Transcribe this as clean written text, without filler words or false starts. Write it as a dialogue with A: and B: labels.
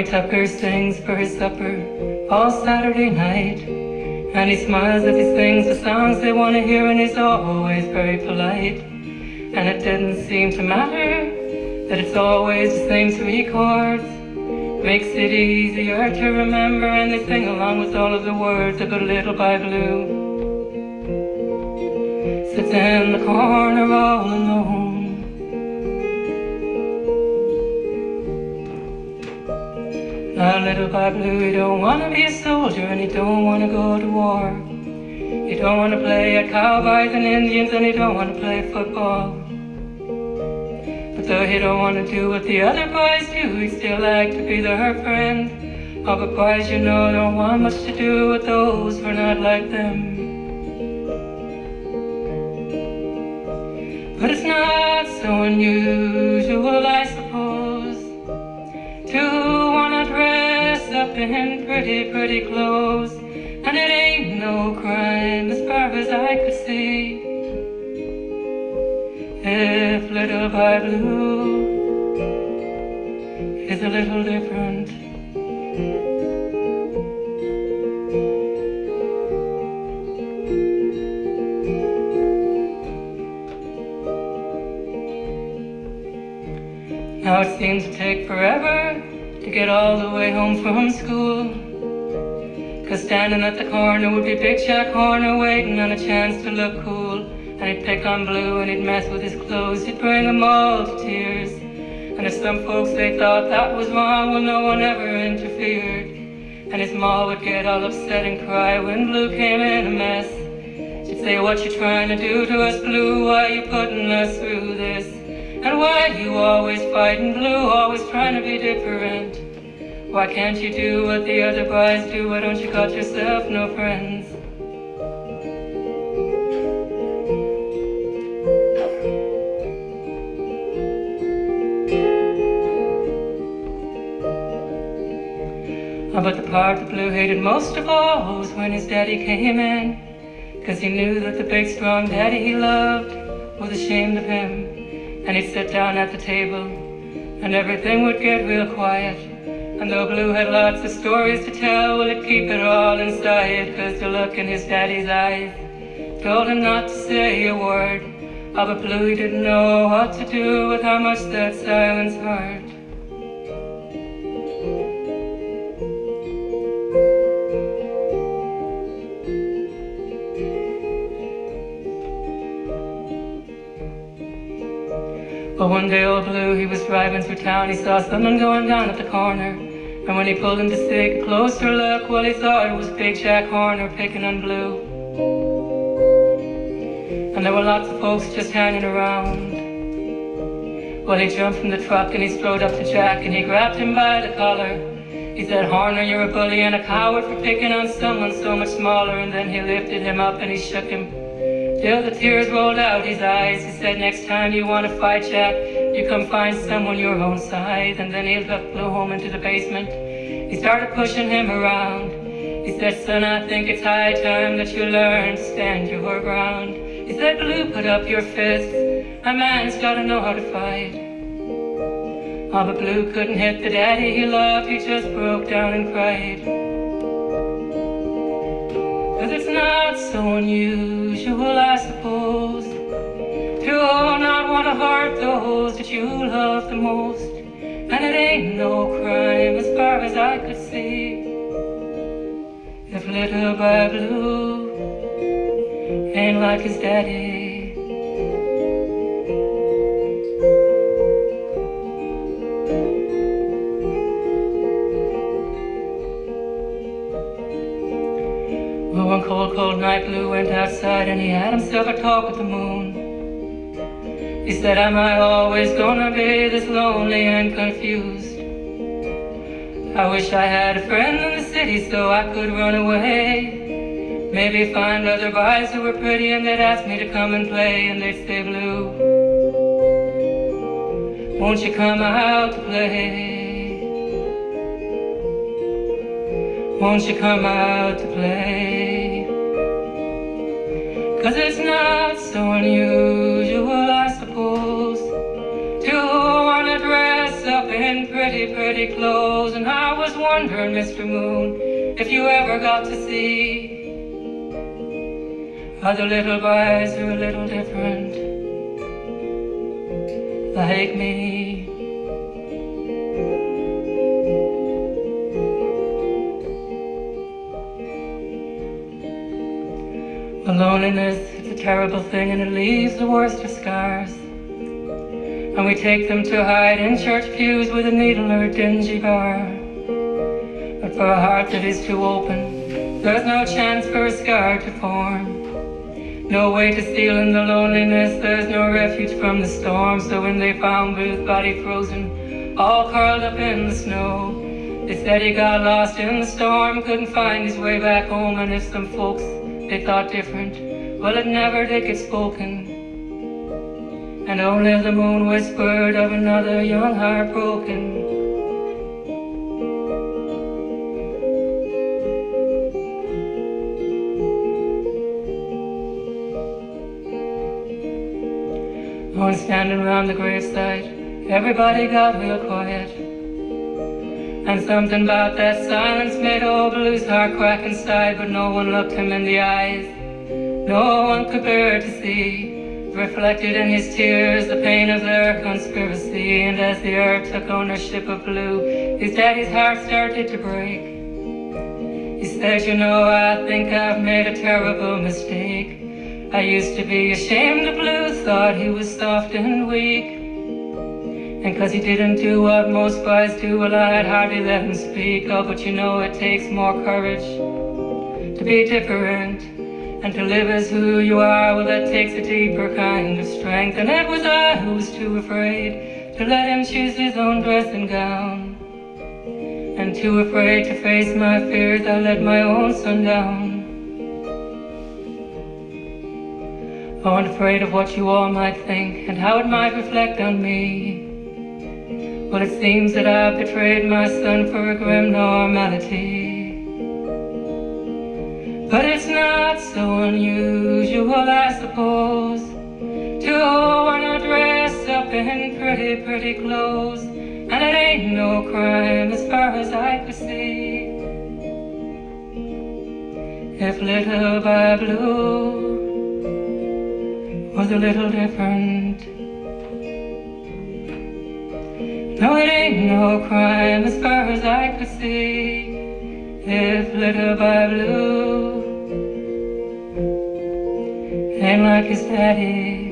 A: Johnny Tucker sings for his supper all Saturday night, and he smiles as he sings the songs they want to hear, and he's always very polite. And it didn't seem to matter that it's always the same three chords. Makes it easier to remember, and they sing along with all of the words of Ballydehob Blue. Sits in the corner all alone. Now little by blue, he don't want to be a soldier, and he don't want to go to war. He don't want to play at cowboys and Indians, and he don't want to play football. But though he don't want to do what the other boys do, he'd still like to be their friend. Oh, but boys, you know, don't want much to do with those who are not like them. But it's not so unusual, I suppose, to wanna dress up in pretty clothes. And it ain't no crime as far as I could see, if little by blue is a little different. Now it seems to take forever to get all the way home from school, 'cause standing at the corner would be Big Jack Horner, waiting on a chance to look cool. And he'd pick on Blue and he'd mess with his clothes, he'd bring them all to tears. And if some folks they thought that was wrong, well, no one ever interfered. And his ma would get all upset and cry when Blue came in a mess. She'd say, "What you trying to do to us, Blue? Why you putting us through this? And why you always fighting, Blue, always trying to be different? Why can't you do what the other boys do? Why don't you got yourself no friends?" But the part that Blue hated most of all was when his daddy came in, 'cause he knew that the big strong daddy he loved was ashamed of him. And he'd sit down at the table and everything would get real quiet. And though Blue had lots of stories to tell, well, he'd keep it all inside, 'cause the look in his daddy's eyes told him not to say a word. Oh, but Blue, he didn't know what to do with how much that silence hurt. But one day old Blue, he was driving through town, he saw someone going down at the corner. And when he pulled in to take a closer look, well, he thought it was Big Jack Horner picking on Blue. And there were lots of folks just hanging around. Well, he jumped from the truck and he strode up to Jack and he grabbed him by the collar. He said, "Horner, you're a bully and a coward for picking on someone so much smaller." And then he lifted him up and he shook him till the tears rolled out his eyes. He said, "Next time you want to fight, Jack, you come find someone your own size." And then he took Blue home into the basement. He started pushing him around. He said, "Son, I think it's high time that you learn to stand your ground." He said, "Blue, put up your fists. A man's got to know how to fight." Oh, but Blue couldn't hit the daddy he loved. He just broke down and cried. 'Cause it's not so unusual, I suppose, to not want to hurt those that you love the most. And it ain't no crime as far as I could see, if little by Blue ain't like his daddy. Well, one cold night, Blue went outside and he had himself a talk with the moon. He said, "Am I always gonna be this lonely and confused? I wish I had a friend in the city so I could run away. Maybe find other boys who were pretty and they'd ask me to come and play." And they'd say, "Blue, won't you come out to play? Won't you come out to play?" 'Cause it's not so unusual, I suppose, to wanna dress up in in pretty, pretty clothes. And I was wondering, Mr. Moon, if you ever got to see other little boys who are a little different, like me. The loneliness, it's a terrible thing, and it leaves the worst of scars. And we take them to hide in church pews with a needle or a dingy bar. But for a heart that is too open, there's no chance for a scar to form. No way to seal in the loneliness, there's no refuge from the storm. So when they found Booth's body frozen, all curled up in the snow, they said he got lost in the storm, couldn't find his way back home. And if some folks, they thought different, well, it never did get spoken. And only the moon whispered of another young heart broken. Oh, and standing around the graveside, everybody got real quiet. And something about that silence made old Blue's heart crack inside. But no one looked him in the eyes, no one could bear to see, reflected in his tears, the pain of their conspiracy. And as the earth took ownership of Blue, his daddy's heart started to break. He said, you know, I think I've made a terrible mistake. I used to be ashamed of Blue, thought he was soft and weak. And 'cause he didn't do what most boys do, well, I'd hardly let him speak. Oh, but you know, it takes more courage to be different and to live as who you are. Well, that takes a deeper kind of strength. And it was I who was too afraid to let him choose his own dressing gown, and too afraid to face my fears, I let my own son down. Oh, and afraid of what you all might think and how it might reflect on me. Well, it seems that I've betrayed my son for a grim normality. But it's not so unusual, I suppose, to wanna dress up in pretty, pretty clothes. And it ain't no crime as far as I could see, if little by Blue was a little different. No, it ain't no crime as far as I could see, if little by Blue ain't like his daddy.